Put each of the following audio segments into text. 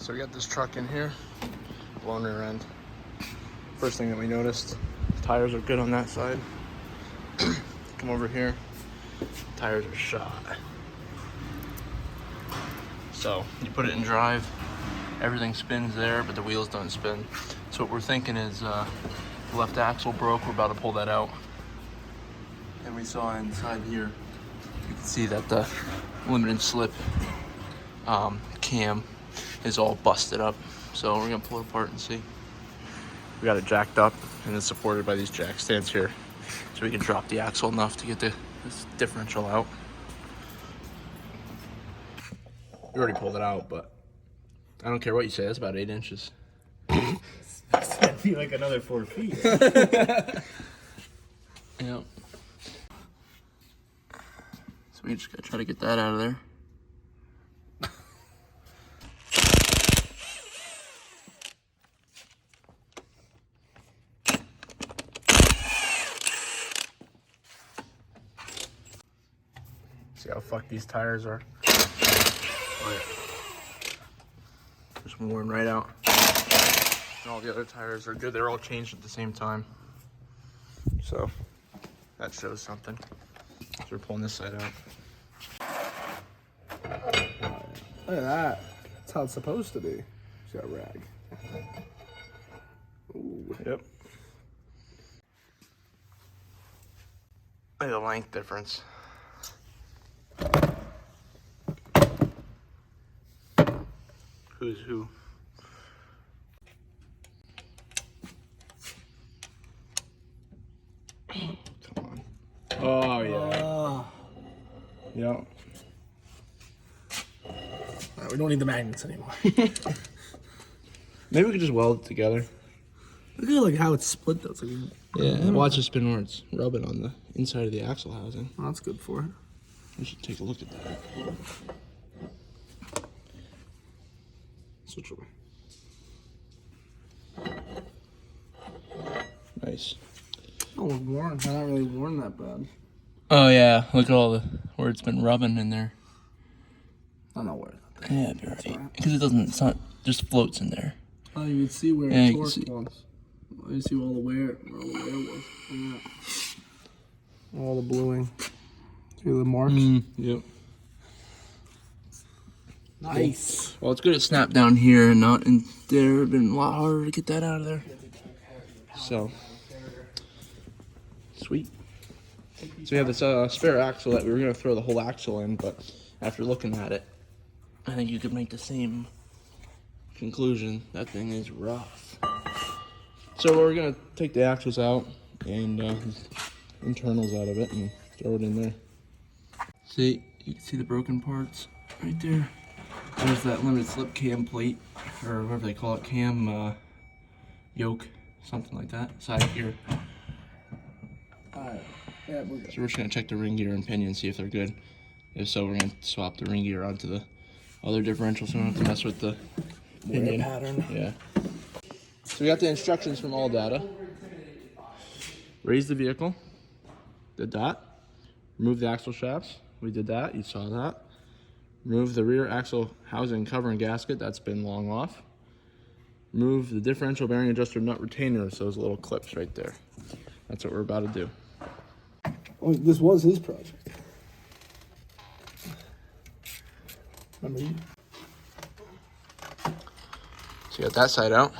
So we got this truck in here, blowing rear end. First thing that we noticed, tires are good on that side. Come over here, tires are shot. So you put it in drive, everything spins there, but the wheels don't spin. So what we're thinking is the left axle broke, we're about to pull that out. And we saw inside here, you can see that the limited slip cam is all busted up. So we're gonna pull it apart and see. We got it jacked up and it's supported by these jack stands here. So we can drop the axle enough to get this differential out. We already pulled it out, but I don't care what you say, that's about 8 inches. That'd be like another 4 feet. Yep. So we just gotta try to get that out of there. See how fucked these tires are? Oh yeah. Just worn right out. And all the other tires are good. They're all changed at the same time. So that shows something. So we're pulling this side out. Look at that. That's how it's supposed to be. She's got a rag. Ooh. Yep. Look at the length difference. Who's who? Come on. Oh, yeah. Yep. Right, we don't need the magnets anymore. Maybe we could just weld it together. Look at like how it's split though. It's like, Yeah, watch it spin where it's rubbing on the inside of the axle housing. oh, that's good for it. We should take a look at that. Switch over. Nice. Oh, it's worn. They're not really worn that bad. Oh yeah, look at all the where it's been rubbing in there. I'm not worried. Yeah, it'd be right. Because it doesn't, it's not, just floats in there. Oh, you can see where Yeah, it you can torqued see. was. You see all the wear was. Yeah. All the bluing. See the marks? Yep. Nice. Well, it's good it snapped down here and not in there. It'd been a lot harder to get that out of there. So, sweet. So we have this spare axle that we were going to throw the whole axle in, but after looking at it, I think you could make the same conclusion. That thing is rough. So we're going to take the axles out and internals out of it and throw it in there. See, you can see the broken parts right there. There's that limited slip cam plate, or whatever they call it, cam yoke, something like that, side gear. Alright. Yeah, we're good. So we're just going to check the ring gear and pinion, see if they're good. If so, we're going to swap the ring gear onto the other differential so we don't have to mess with the pinion. Pattern. Yeah. So we got the instructions from All Data. Raise the vehicle. Did that. Remove the axle shafts. We did that. You saw that. Remove the rear axle housing cover and gasket. That's been long off. Remove the differential bearing adjuster nut retainer. So those little clips right there. That's what we're about to do. Oh, this was his project. Remember you? So you got that side out.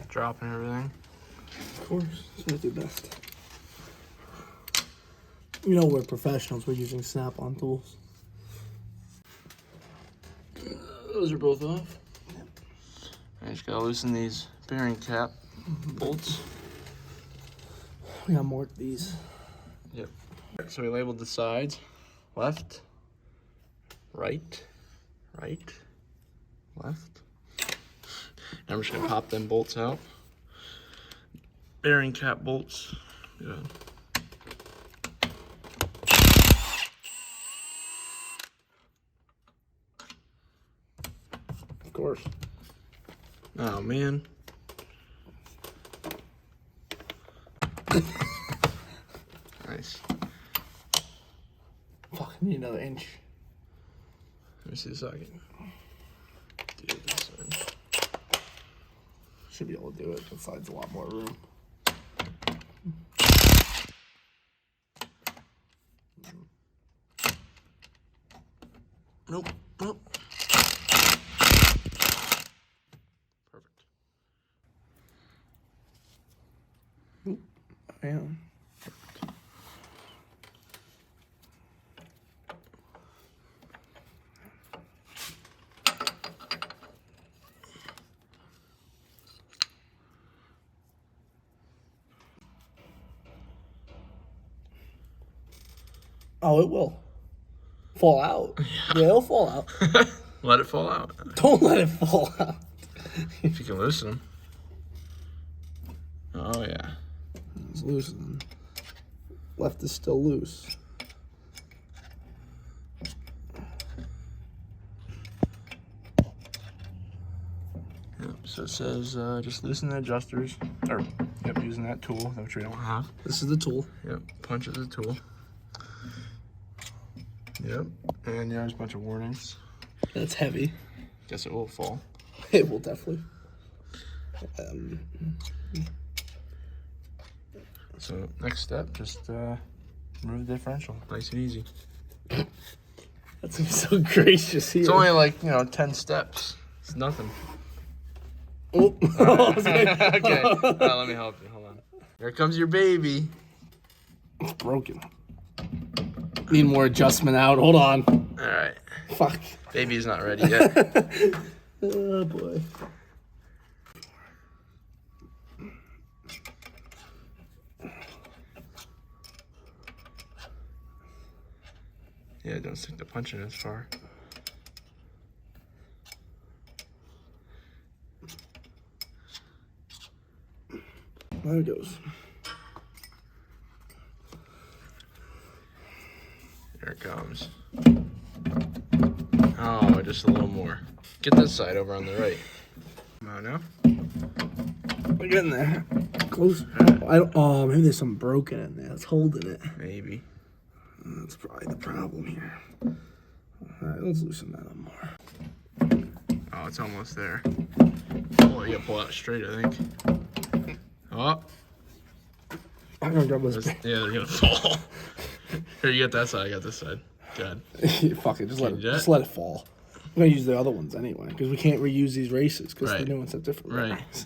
Dropping everything. Of course. That's what I do best. You know we're professionals. We're using snap-on tools. Those are both off. I just gotta loosen these bearing cap bolts. We gotta mark these. Yep. So we labeled the sides. Left, right, right, left. Now we're just gonna pop them bolts out. Bearing cap bolts. Good. Of course. Oh man. Nice. Fuck, I need another inch. Let me see the socket. Do this side. Should be able to do it. The side's a lot more room. Nope. Nope. Perfect. Oop, I am. Oh, it will fall out. Yeah, it'll fall out. Let it fall out. Don't let it fall out. If you can loosen them. Oh, yeah. It's loosening. Left is still loose. Yep, so it says just loosen the adjusters. Or, yep, using that tool, which we don't have. This is the tool. Yep, punch is a tool. Yep, and yeah, there's a bunch of warnings. That's heavy. Guess it will fall. It will definitely. So next step, just remove the differential. Nice and easy. That's gonna be so gracious here. It's only like, 10 steps. It's nothing. Oh. Okay, let me help you. Hold on. Here comes your baby. It's broken. Need more adjustment out. Hold on. All right. Fuck. Baby's not ready yet. Oh boy. Yeah, don't stick the punch in as far. There it goes. Here it comes. Oh, just a little more. Get this side over on the right. Come on now. We're getting there. Close. Oh, maybe there's something broken in there. It's holding it. Maybe. That's probably the problem here. All right, let's loosen that up more. Oh, it's almost there. Oh, you gotta pull out straight, I think. Oh. I'm gonna grab this. Yeah, they're gonna fall. Here, you get that side, I got this side. Good. Fuck it, just let Just it fall. I'm gonna use the other ones anyway because we can't reuse these races because Right. the new ones have different Right. racks.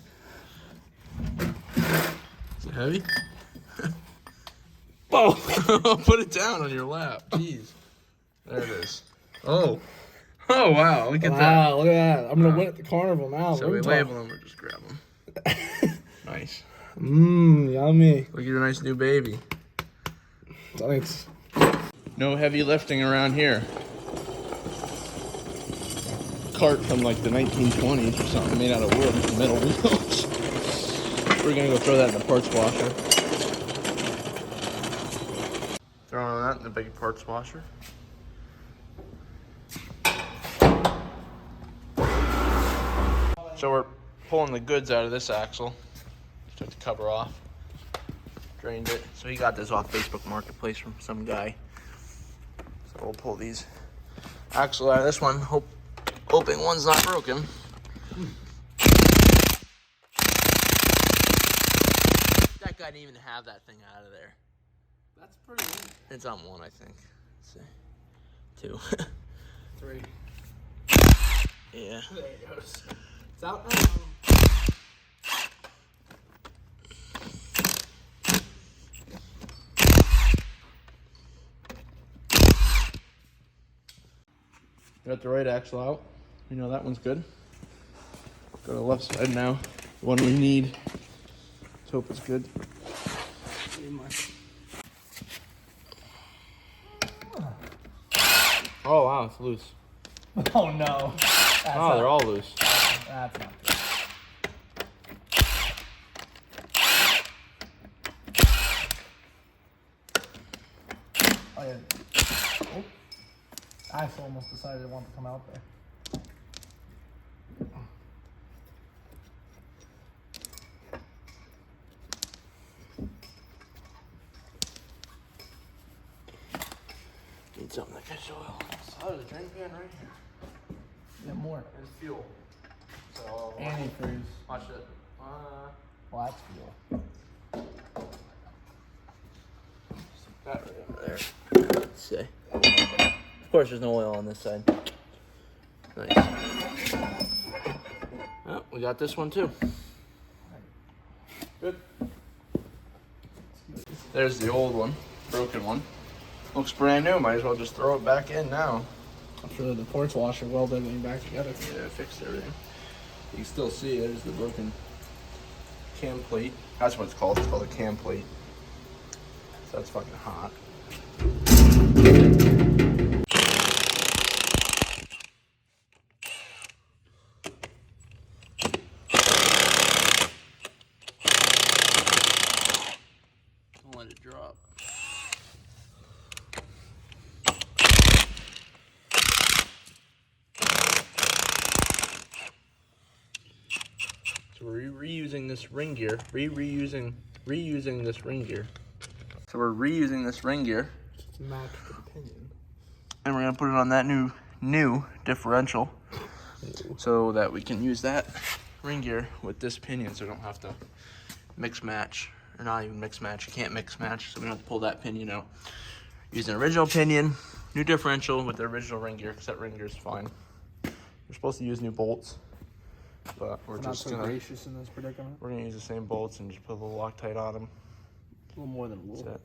Is it heavy? Oh, Put it down on your lap. Jeez. There it is. Oh. Oh, wow. Look at that. wow! Look at that. I'm gonna win at the carnival now. So we label them or just grab them. Nice. Yummy. Look at your nice new baby. Thanks. No heavy lifting around here. Cart from like the 1920s or something made out of wood with metal wheels. We're gonna go throw that in the parts washer. Throwing that in the big parts washer. So we're pulling the goods out of this axle. Took the cover off. Drained it. So he got this off Facebook Marketplace from some guy. So we'll pull these axle out of this one, hoping one's not broken. That guy didn't even have that thing out of there. That's pretty good. It's on one, I think. Let's see. 2. 3. Yeah. There it goes. It's out now. Got the right axle out. You know that one's good. Go to the left side now. The one we need. Let's hope it's good. Oh wow, it's loose. Oh no. Oh, they're all loose. That's not good. Oh yeah. Oh. I almost decided I wanted to come out there. need something that gets oil. So there's a drain pan right here. Yeah, more. There's fuel. So Antifreeze. watch it. Well, that's fuel. Stick that right over there. Let's see. Of course, there's no oil on this side. Nice. Oh, we got this one too. Good. There's the old one, broken one. Looks brand new. Might as well just throw it back in now. I'm sure the porch washer welded everything back together. Yeah, fixed everything. You can still see it. There's the broken cam plate. That's what it's called. It's called a cam plate. So that's fucking hot. Don't let it drop. So we're reusing this ring gear. Reusing this ring gear. So we're reusing this ring gear, Match the pinion. and we're gonna put it on that new differential, so that we can use that ring gear with this pinion, so we don't have to mix match, or not even mix match. You can't mix match, so we don't have to pull that pinion out. Use an original pinion, new differential with the original ring gear, because that ring gear is fine. We're supposed to use new bolts, but we're Not just so gonna gracious in this predicament. we're gonna use the same bolts and just put a little Loctite on them. A little more than wool. That's it.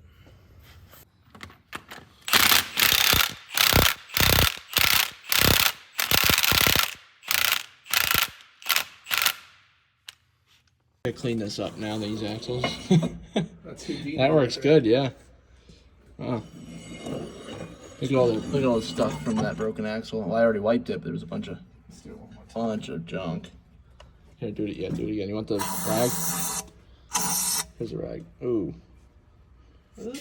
I clean this up now, these axles. That's too deep. That works good, yeah. Oh. Look at all the stuff from that broken axle. Well, I already wiped it, but there was a bunch of junk. Here, do it again. You want the rag? Here's a rag. Ooh. Oh.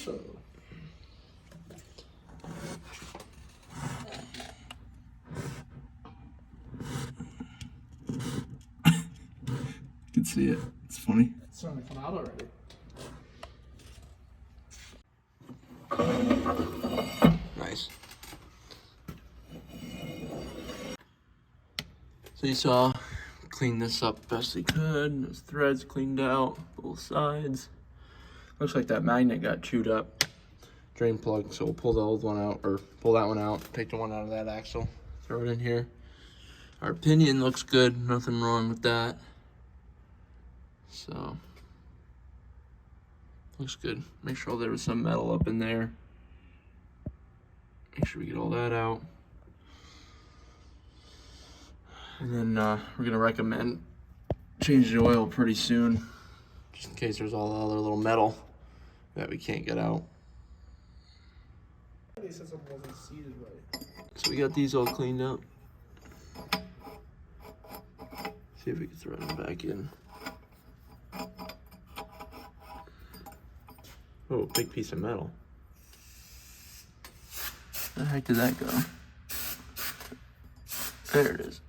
You can see it. It's funny. It's starting to come out already. Nice. So you saw, cleaned this up best we could. Those threads cleaned out, both sides. Looks like that magnet got chewed up. Drain plug, so we'll pull the old one out, or pull that one out, take the one out of that axle, throw it in here. Our pinion looks good, nothing wrong with that. So, looks good. Make sure there was some metal up in there. Make sure we get all that out. And then we're gonna recommend changing the oil pretty soon, just in case there's all the other little metal that we can't get out. They said something wasn't seated right. So we got these all cleaned up. See if we can throw them back in. Oh, big piece of metal. Where the heck did that go? There it is.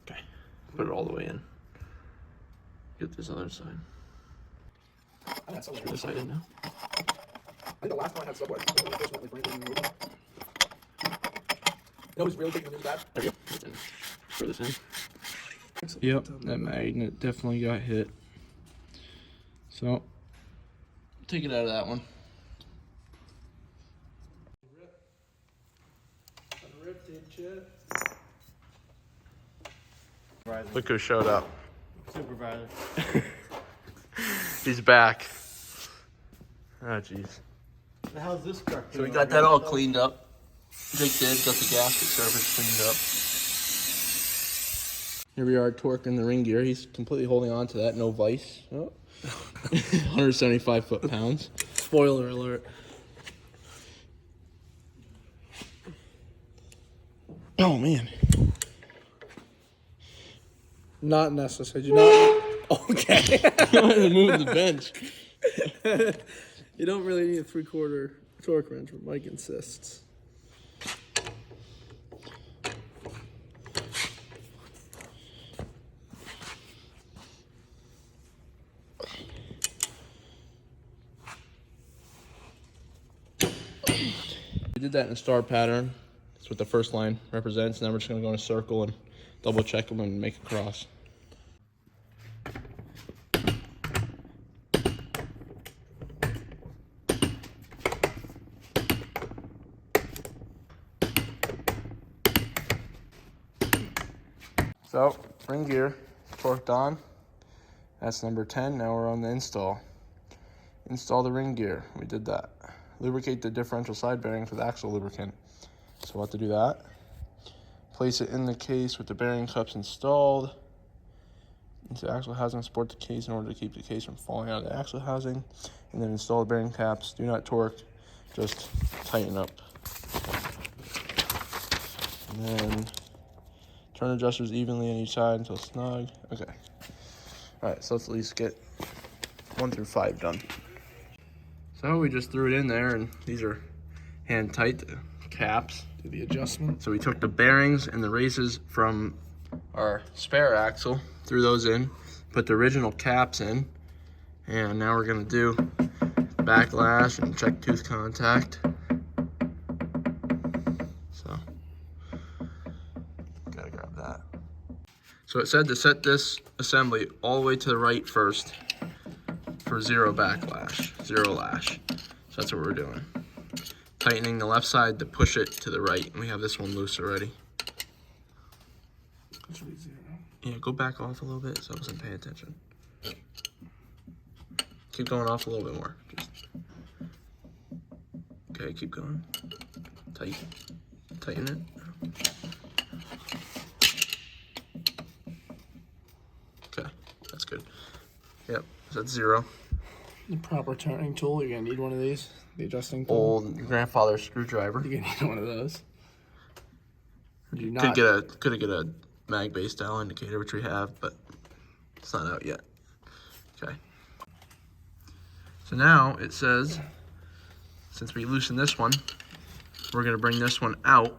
Okay, put it all the way in. Get this other side. I had Subway. This side in now. I think the last time I had Subway, it was really big when it was bad. There you go. Throw this in. Yep, that magnet definitely got hit. So, take it out of that one. Look who showed up. Supervisor. He's back. Oh, jeez. The hell's this truck? So we got that all cleaned up. Jake did, got the gasket surface cleaned up. Here we are torquing the ring gear. He's completely holding on to that, no vice. Oh. 175 foot-pounds. Spoiler alert. Oh, man. Not necessary. Do not. Okay. I'm moving the bench. You don't really need a 3/4 torque wrench, but Mike insists. We did that in a star pattern. That's what the first line represents. Now we're just going to go in a circle and double check them and make a cross. So, ring gear, torqued on. That's number 10. Now we're on the install. Install the ring gear. We did that. Lubricate the differential side bearings with axle lubricant. So we'll have to do that. Place it in the case with the bearing cups installed. Into the axle housing, support the case in order to keep the case from falling out of the axle housing. And then install the bearing caps. Do not torque, just tighten up. And then turn adjusters evenly on each side until snug. Okay. Alright, so let's at least get 1 through 5 done. So we just threw it in there, and these are hand tight, the caps. Do the adjustment. So we took the bearings and the races from our spare axle, threw those in, put the original caps in, and now we're gonna do backlash and check tooth contact. So, gotta grab that. So it said to set this assembly all the way to the right first for 0 backlash, 0 lash. So that's what we're doing. Tightening the left side to push it to the right. And we have this one loose already. Yeah, go back off a little bit so I wasn't paying attention. Keep going off a little bit more. Okay, keep going. Tighten it. Okay, that's good. Yep, so that's 0. The proper turning tool, you're gonna need one of these. The adjusting tool. Old grandfather's screwdriver. You're gonna need one of those. Do you not? Could get a mag based dial indicator, which we have, but it's not out yet. Okay. So now it says, since we loosened this one, we're gonna bring this one out.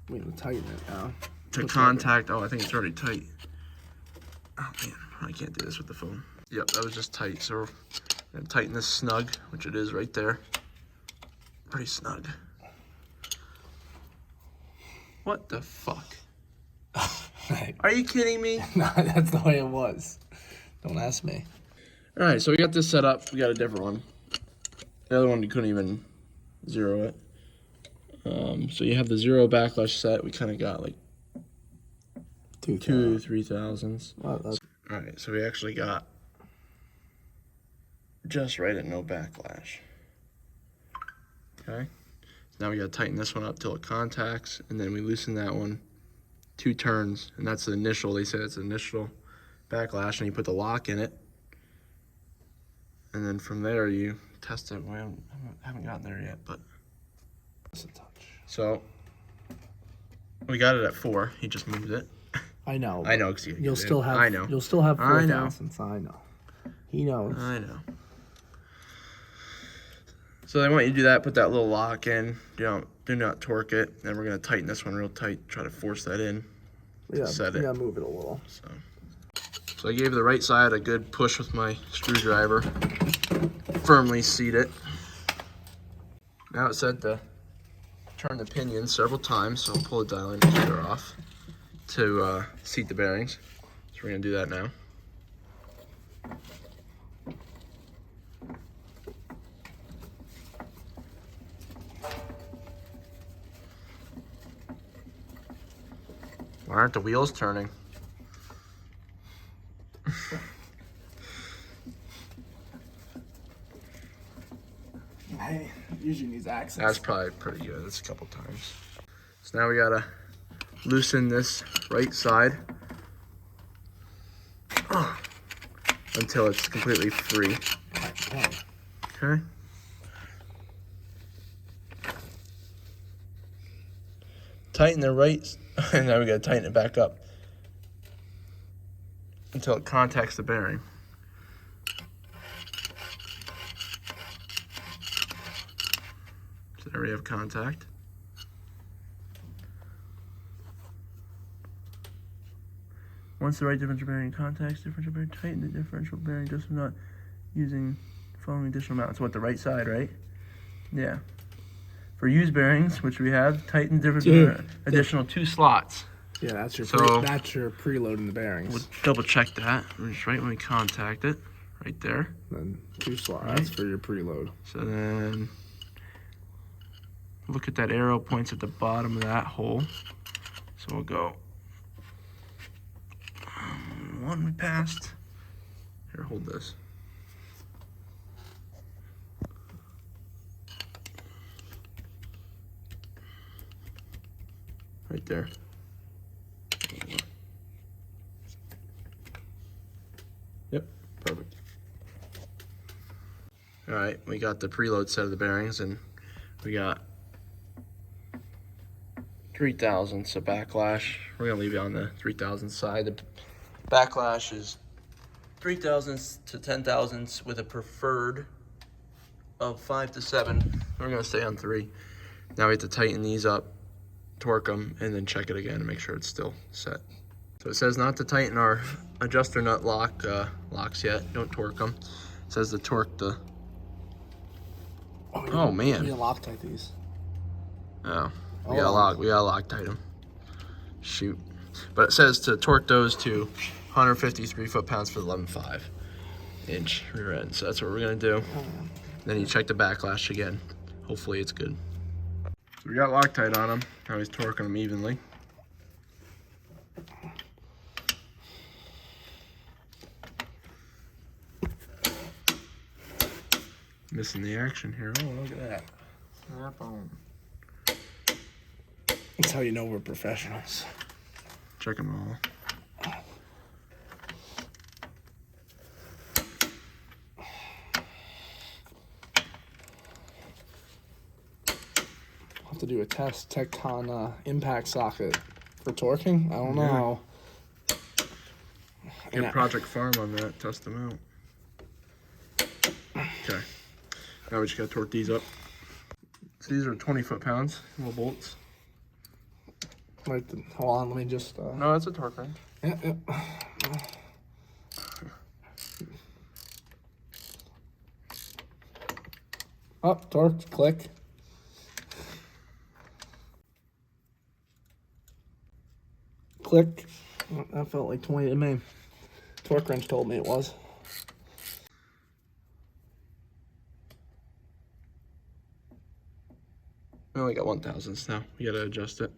We need to tighten it now. To contact. Oh, I think it's already tight. Oh man, I can't do this with the phone. Yep, that was just tight. So we're gonna tighten this snug, which it is right there. Pretty snug. What the fuck? Are you kidding me? No, that's the way it was. Don't ask me. All right, so we got this set up. We got a different one. The other one, you couldn't even zero it. So you have the 0 backlash set. We kind of got like 2-3 thousandths. Wow, All right, so we actually got just right at no backlash. Okay, so now we gotta tighten this one up till it contacts, and then we loosen that one 2 turns, and that's the initial. They say it's the initial backlash, and you put the lock in it, and then from there you test it. We haven't gotten there yet, but Just a touch. so we got it at 4. He just moved it. I know. I know, because You'll still have. I know. You'll still have I 4 know. thousandths. I know. He knows. I know. So they want you to do that, put that little lock in, do not torque it. Then we're gonna tighten this one real tight, try to force that in, Yeah. set it. Yeah. Move it a little. So I gave the right side a good push with my screwdriver, firmly seat it. Now it said to turn the pinion several times, so I'll pull the dial indicator off to seat the bearings. So we're gonna do that now. Why aren't the wheels turning? Hey, usually needs access. That's probably pretty good. That's a couple times. So now we gotta loosen this right side until it's completely free. Okay. Tighten the right, and now we gotta tighten it back up until it contacts the bearing. So there we have contact. Once the right differential bearing contacts differential bearing, tighten the differential bearing just not using following additional mounts. What, the right side, right? Yeah. for used bearings, which we have, tighten different Dude. additional 2 slots. Yeah, that's your So- that's your preload in the bearings. We'll double check that. We're just right when we contact it, right there. Then 2 slots. Right. That's for your preload. So then, look at that arrow points at the bottom of that hole. So we'll go. One we passed. Here, hold this. Right there. Yep, perfect. All right, we got the preload set of the bearings, and we got 3,000. So backlash, we're gonna leave it on the 3,000 side. The backlash is 3,000 to 10,000 with a preferred of 5 to 7. We're gonna stay on 3. Now we have to tighten these up, torque them, and then check it again to make sure it's still set. So it says not to tighten our adjuster nut locks yet. Don't torque them. It says to torque the. Oh man. We Loctite these. Oh, we gotta Loctite them. Shoot. But it says to torque those to 153 foot-pounds for the 11.5 inch rear end. So that's what we're gonna do. Then you check the backlash again. Hopefully it's good. So we got Loctite on them. Now he's torquing them evenly. Missing the action here. Oh, look at that. Snap on. That's how you know we're professionals. Check them all. I'll have to do a test. Tecton impact socket for torquing. I don't know. Get Project Farm on that. Test them out. Okay. Now we just gotta torque these up. So these are 20 foot-pounds, little bolts. Right, hold on, let me just. No, that's a torque wrench. Yep. Up, torque, click. Click. Oh, that felt like 20 to me. Torque wrench told me it was. We only got 1,000ths now. We gotta adjust it.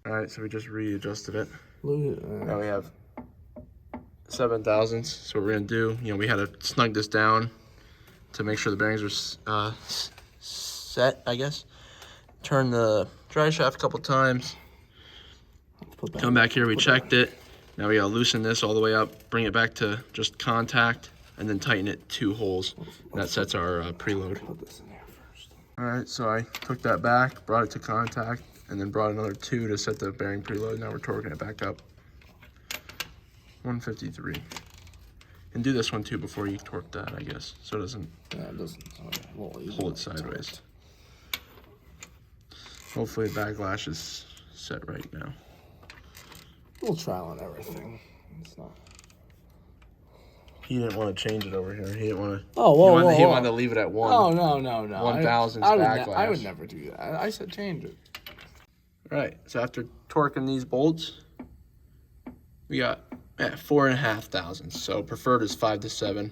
All right, so we just readjusted it. Now we have 7,000ths. So what we're gonna do, we had to snug this down to make sure the bearings are set, I guess. Turn the drive shaft a couple times. Come back here, we checked it. Now we gotta loosen this all the way up, bring it back to just contact, and then tighten it 2 holes. That sets our preload. Put this in here first. All right, so I took that back, brought it to contact, and then brought another 2 to set the bearing preload. Now we're torquing it back up. 153. And do this one too before you torque that, I guess, so it doesn't hold it sideways. Hopefully the backlash is set right now. We'll trial and everything. It's not. He didn't want to change it over here. He didn't want to. Oh, whoa, He wanted to leave it at 1. Oh, no. 1,000 backlash. I would never do that. I said change it. All right, so after torquing these bolts, we got 4,500. So preferred is 5 to 7.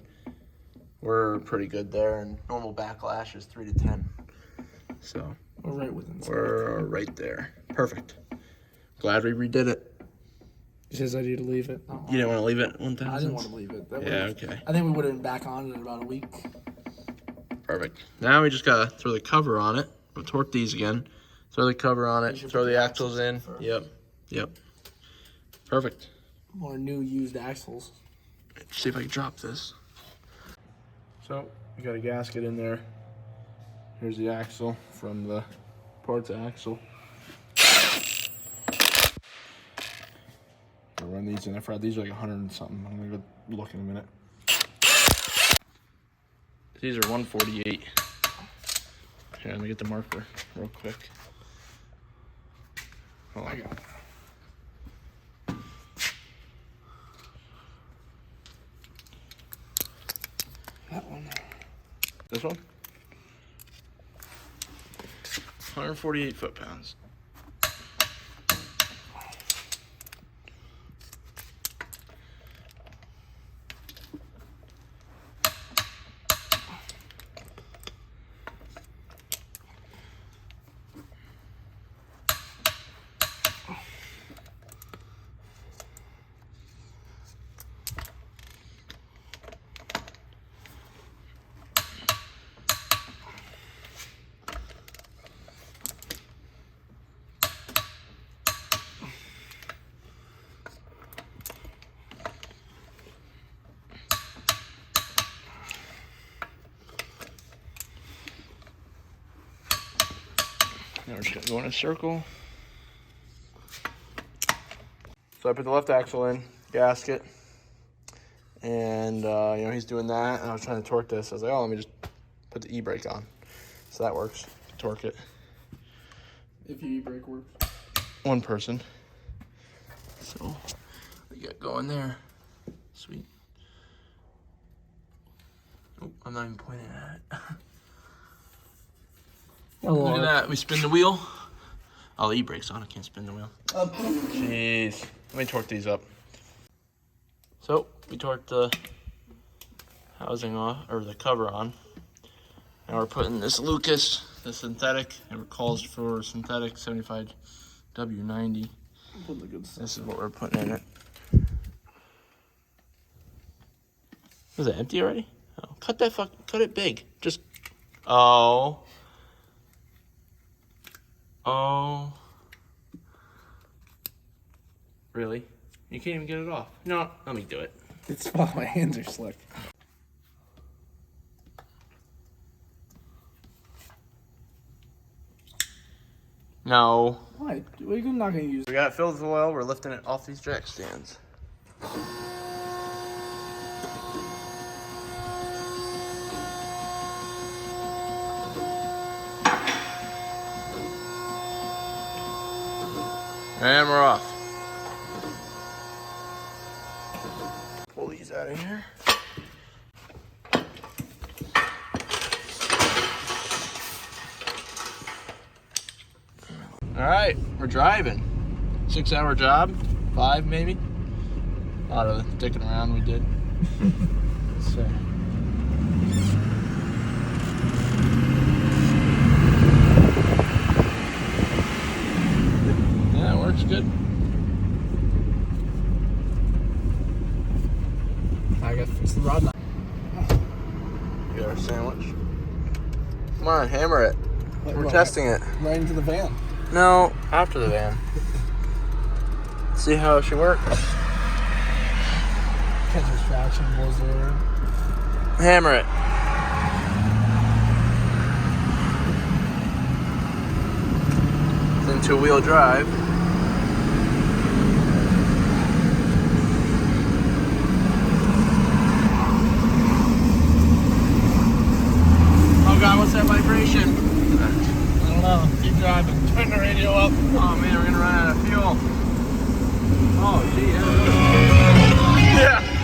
We're pretty good there, and normal backlash is 3 to 10. So We're right within. we're right there. Perfect. Glad we redid it. He says I need to leave it. No. You didn't want to leave it at 1,000? I didn't want to leave it. Okay. I think we would have been back on it in about a week. Perfect. Now we just gotta throw the cover on it. We'll torque these again. Throw the cover on it. Throw the axles in. Yep. Perfect. More new used axles. Let's see if I can drop this. So we got a gasket in there. Here's the axle from the parts axle. I'll run these in. I forgot these are like 100 and something. I'm gonna go look in a minute. These are 148. Here, let me get the marker real quick. Hold on. That one. This one? 148 foot-pounds. Now we're just gonna go in a circle. So I put the left axle in, gasket, and he's doing that, and I was trying to torque this. I was like, oh, let me just put the e-brake on. So that works, torque it. If your e-brake works. One person. So we get going there. Sweet. Oh, I'm not even pointing at it. Look at that. We spin the wheel. Oh, the e-brake's on. I can't spin the wheel. Jeez. Let me torque these up. So we torqued the housing off, or the cover on. Now we're putting this Lucas, the synthetic. It calls for synthetic 75 W90. This is what we're putting in it. Was it empty already? Oh, cut it big. Just, oh. Really? You can't even get it off. No, let me do it. It's fine. My hands are slick. No. Why? We're not going to use it. We got it filled with oil. We're lifting it off these jack stands. And we're off. Pull these out of here. All right, we're driving. 6-hour job, 5 maybe. A lot of dicking around we did. So. Yeah, it works good. I gotta fix the rod now. We got our sandwich. Come on, hammer it. We're testing it. Right into the van. No, after the van. See how she works. Catches traction, blows the air. Hammer it. It's in two-wheel drive. Oh God, what's that vibration? I don't know. Keep driving. Turn the radio up. Oh man, we're gonna run out of fuel. Oh gee, yeah.